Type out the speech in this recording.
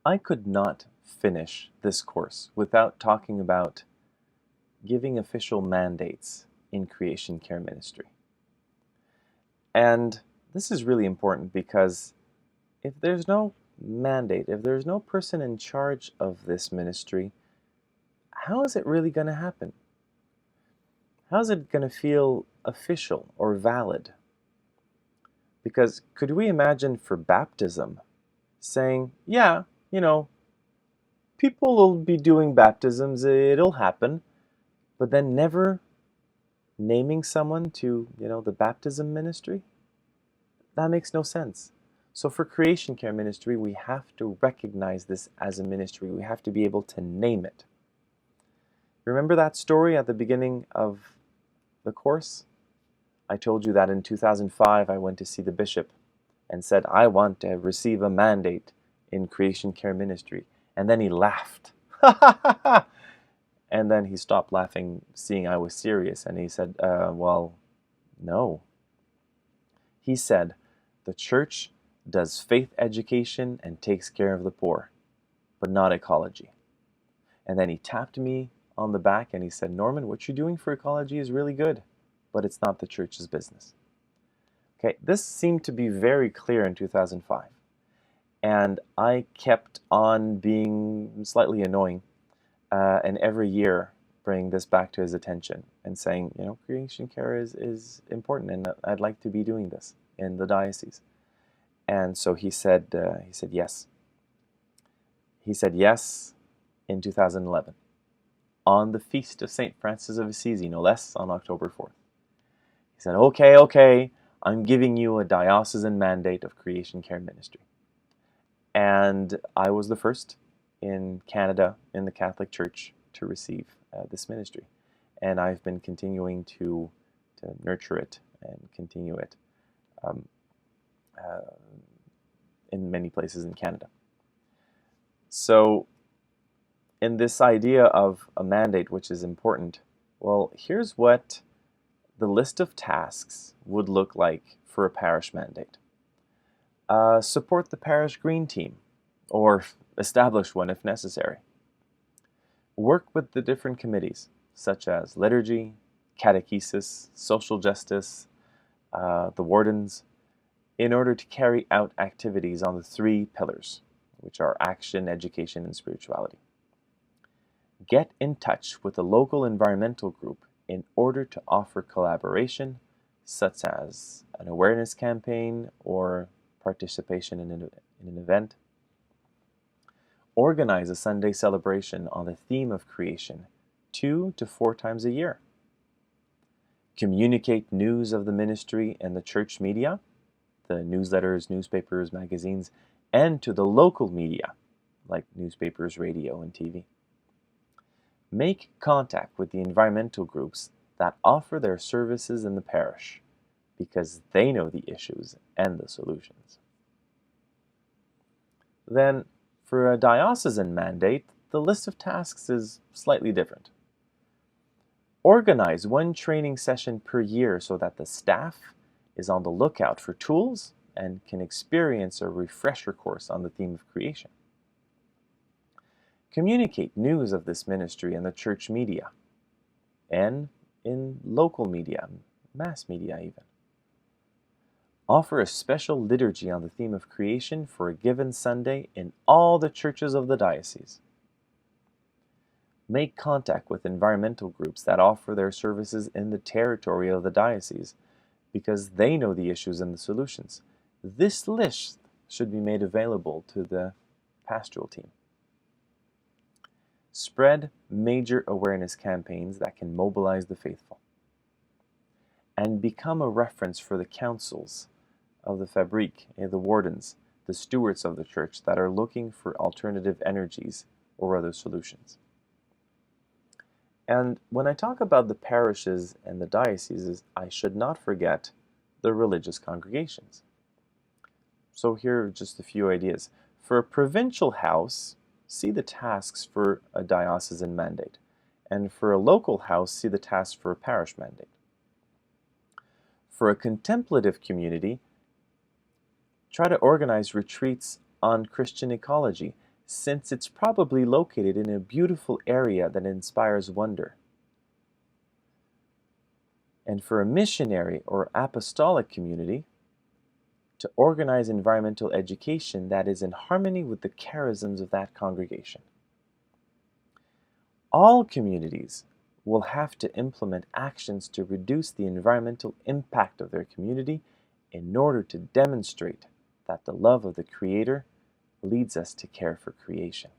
I could not finish this course without talking about giving official mandates in creation care ministry. And this is really important because if there's no mandate, if there's no person in charge of this ministry, how is it really going to happen? How is it going to feel official or valid? Because could we imagine for baptism saying, yeah, people will be doing baptisms, it'll happen, but then never naming someone to, the baptism ministry? That makes no sense. So for creation care ministry, we have to recognize this as a ministry. We have to be able to name it. Remember that story at the beginning of the course? I told you that in 2005 I went to see the bishop and said, I want to receive a mandate in creation care ministry. And then he laughed. And then he stopped laughing, seeing I was serious, and he said, well, no. He said, the church does faith education and takes care of the poor, but not ecology. And then he tapped me on the back and he said, Norman, what you're doing for ecology is really good, but it's not the church's business. Okay, this seemed to be very clear in 2005. And I kept on being slightly annoying, and every year bring this back to his attention and saying, creation care is important, and I'd like to be doing this in the diocese. And so he said yes. He said yes in 2011, on the feast of St. Francis of Assisi, no less, on October 4th. He said, okay, I'm giving you a diocesan mandate of creation care ministry. And I was the first in Canada, in the Catholic Church, to receive this ministry. And I've been continuing to nurture it and continue it in many places in Canada. So in this idea of a mandate, which is important, well, here's what the list of tasks would look like for a parish mandate. Support the parish green team, or establish one if necessary. Work with the different committees, such as liturgy, catechesis, social justice, the wardens, in order to carry out activities on the 3 pillars, which are action, education, and spirituality. Get in touch with a local environmental group in order to offer collaboration, such as an awareness campaign or participation in an event. Organize a Sunday celebration on the theme of creation 2 to 4 times a year. Communicate news of the ministry and the church media, the newsletters, newspapers, magazines, and to the local media, like newspapers, radio, and TV. Make contact with the environmental groups that offer their services in the parish, because they know the issues and the solutions. Then, for a diocesan mandate, the list of tasks is slightly different. Organize 1 training session per year so that the staff is on the lookout for tools and can experience a refresher course on the theme of creation. Communicate news of this ministry in the church media and in local media, mass media even. Offer a special liturgy on the theme of creation for a given Sunday in all the churches of the diocese. Make contact with environmental groups that offer their services in the territory of the diocese, because they know the issues and the solutions. This list should be made available to the pastoral team. Spread major awareness campaigns that can mobilize the faithful. And become a reference for the councils of the fabrique, the wardens, the stewards of the church that are looking for alternative energies or other solutions. And when I talk about the parishes and the dioceses, I should not forget the religious congregations. So here are just a few ideas. For a provincial house, see the tasks for a diocesan mandate. And for a local house, see the tasks for a parish mandate. For a contemplative community, try to organize retreats on Christian ecology since it's probably located in a beautiful area that inspires wonder. And for a missionary or apostolic community, to organize environmental education that is in harmony with the charisms of that congregation. All communities will have to implement actions to reduce the environmental impact of their community in order to demonstrate that the love of the Creator leads us to care for creation.